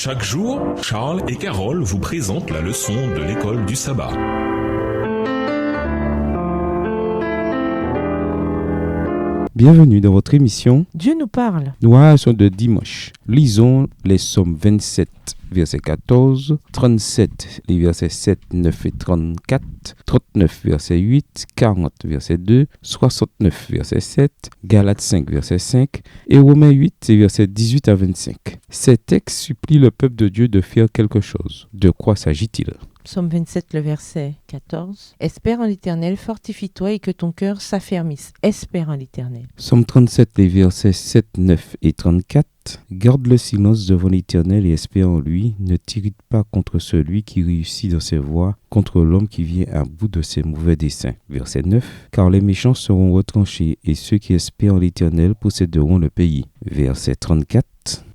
Chaque jour, Charles et Carole vous présentent la leçon de l'école du sabbat. Bienvenue dans votre émission Dieu nous parle. Noation de dimanche. Lisons les psaumes 27, verset 14, 37, les versets 7, 9 et 34, 39, verset 8, 40, verset 2, 69, verset 7, Galates 5, verset 5 et Romains 8, versets 18 à 25. Ces textes supplient le peuple de Dieu de faire quelque chose. De quoi s'agit-il ? Psaume 27, le verset 14. Espère en l'Éternel, fortifie-toi et que ton cœur s'affermisse. Espère en l'Éternel. Psaume 37, les versets 7, 9 et 34. Garde le silence devant l'Éternel et espère en lui. Ne t'irrite pas contre celui qui réussit dans ses voies, contre l'homme qui vient à bout de ses mauvais desseins. Verset 9. Car les méchants seront retranchés et ceux qui espèrent en l'Éternel posséderont le pays. Verset 34.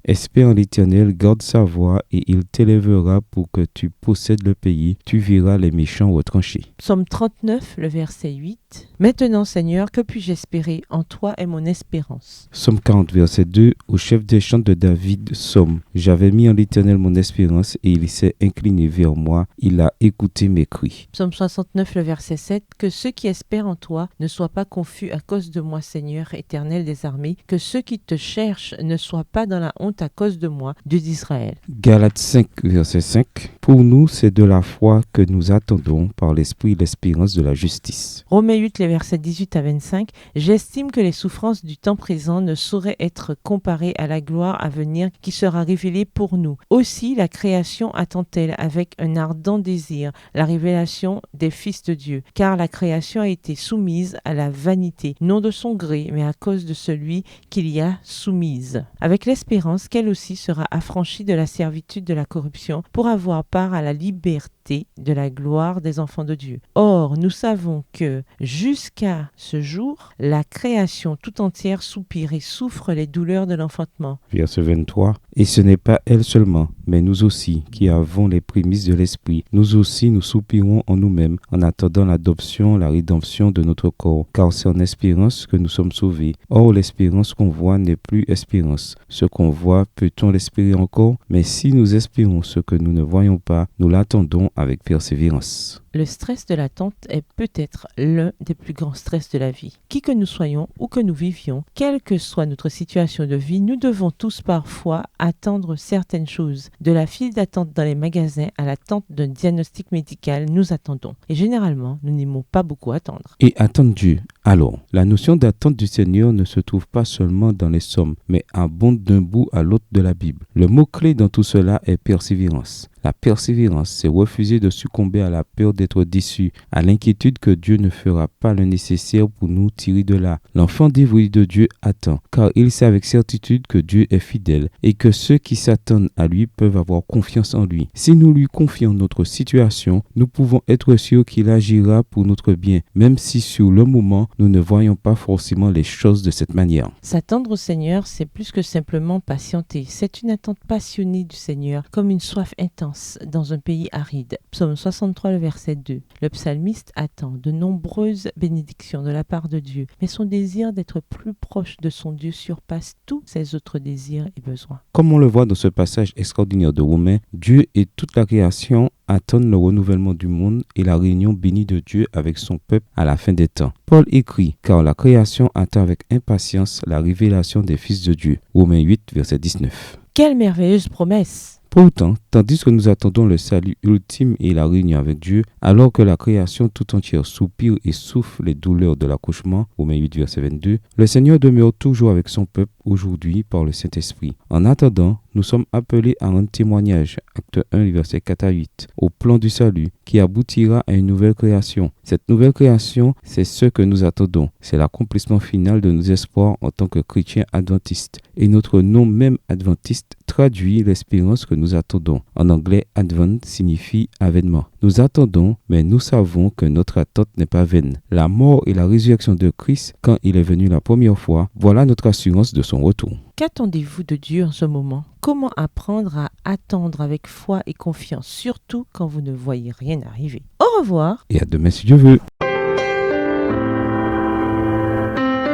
Espère en l'Éternel, garde sa voie et il t'élèvera pour que tu possèdes le pays. Tu verras les méchants retranchés. Psaume 39, le verset 8. Maintenant, Seigneur, que puis-je espérer ? En toi est mon espérance. Psaume 40, verset 2. Au chef des chants de David, Psaume. J'avais mis en l'Éternel mon espérance et il s'est incliné vers moi. Il a écouté mes cris. Psaume 69, le verset 7. Que ceux qui espèrent en toi ne soient pas confus à cause de moi, Seigneur, Éternel des armées. Que ceux qui te cherchent ne soient pas dans la honte à cause de moi, Dieu d'Israël. Galates 5, verset 5. Pour nous, c'est de la foi que nous attendons par l'Esprit l'espérance de la justice. Romains 8, les versets 18 à 25. J'estime que les souffrances du temps présent ne sauraient être comparées à la gloire à venir qui sera révélée pour nous. Aussi, la création attend-elle avec un ardent désir la révélation des fils de Dieu, car la création a été soumise à la vanité, non de son gré, mais à cause de celui qui l'y a soumise. Avec l'espérance qu'elle aussi sera affranchie de la servitude de la corruption pour avoir part à la liberté de la gloire des enfants de Dieu. Or, nous savons que, jusqu'à ce jour, la création tout entière soupire et souffre les douleurs de l'enfantement. Verset 23. Et ce n'est pas elle seulement, mais nous aussi, qui avons les prémices de l'Esprit. Nous aussi, nous soupirons en nous-mêmes, en attendant l'adoption, la rédemption de notre corps, car c'est en espérance que nous sommes sauvés. Or, l'espérance qu'on voit n'est plus espérance. Ce qu'on voit, peut-on l'espérer encore ? Mais si nous espérons ce que nous ne voyons pas, nous l'attendons avec persévérance. Le stress de l'attente est peut-être l'un des plus grands stress de la vie. Qui que nous soyons ou que nous vivions, quelle que soit notre situation de vie, nous devons tous parfois attendre certaines choses. De la file d'attente dans les magasins à l'attente d'un diagnostic médical, nous attendons. Et généralement, nous n'aimons pas beaucoup attendre. Et attendre Dieu. Alors, la notion d'attente du Seigneur ne se trouve pas seulement dans les psaumes, mais abonde d'un bout à l'autre de la Bible. Le mot-clé dans tout cela est persévérance. La persévérance, c'est refuser de succomber à la peur d'être déçu, à l'inquiétude que Dieu ne fera pas le nécessaire pour nous tirer de là. L'enfant dévoué de Dieu attend, car il sait avec certitude que Dieu est fidèle et que ceux qui s'attendent à lui peuvent avoir confiance en lui. Si nous lui confions notre situation, nous pouvons être sûrs qu'il agira pour notre bien, même si sur le moment, nous ne voyons pas forcément les choses de cette manière. S'attendre au Seigneur, c'est plus que simplement patienter. C'est une attente passionnée du Seigneur, comme une soif intense dans un pays aride. Psaume 63, le verset 2. Le psalmiste attend de nombreuses bénédictions de la part de Dieu, mais son désir d'être plus proche de son Dieu surpasse tous ses autres désirs et besoins. Comme on le voit dans ce passage extraordinaire de Romains, Dieu et toute la création attendent le renouvellement du monde et la réunion bénie de Dieu avec son peuple à la fin des temps. Paul écrit, car la création attend avec impatience la révélation des fils de Dieu. Romains 8, verset 19. Quelle merveilleuse promesse! Pourtant, tandis que nous attendons le salut ultime et la réunion avec Dieu, alors que la création tout entière soupire et souffre les douleurs de l'accouchement, Romains 8, verset 22, le Seigneur demeure toujours avec son peuple aujourd'hui par le Saint-Esprit. En attendant, nous sommes appelés à rendre témoignage, acte 1, verset 4 à 8, au plan du salut qui aboutira à une nouvelle création. Cette nouvelle création, c'est ce que nous attendons. C'est l'accomplissement final de nos espoirs en tant que chrétiens adventistes. Et notre nom même adventiste traduit l'espérance que nous attendons. En anglais, Advent signifie avènement. Nous attendons, mais nous savons que notre attente n'est pas vaine. La mort et la résurrection de Christ, quand il est venu la première fois, voilà notre assurance de son retour. Qu'attendez-vous de Dieu en ce moment ? Comment apprendre à attendre avec foi et confiance, surtout quand vous ne voyez rien arriver ? Au revoir et à demain si Dieu veut.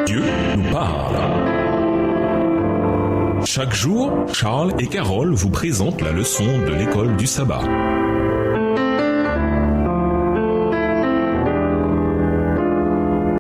Dieu nous parle. Chaque jour, Charles et Carole vous présentent la leçon de l'école du sabbat.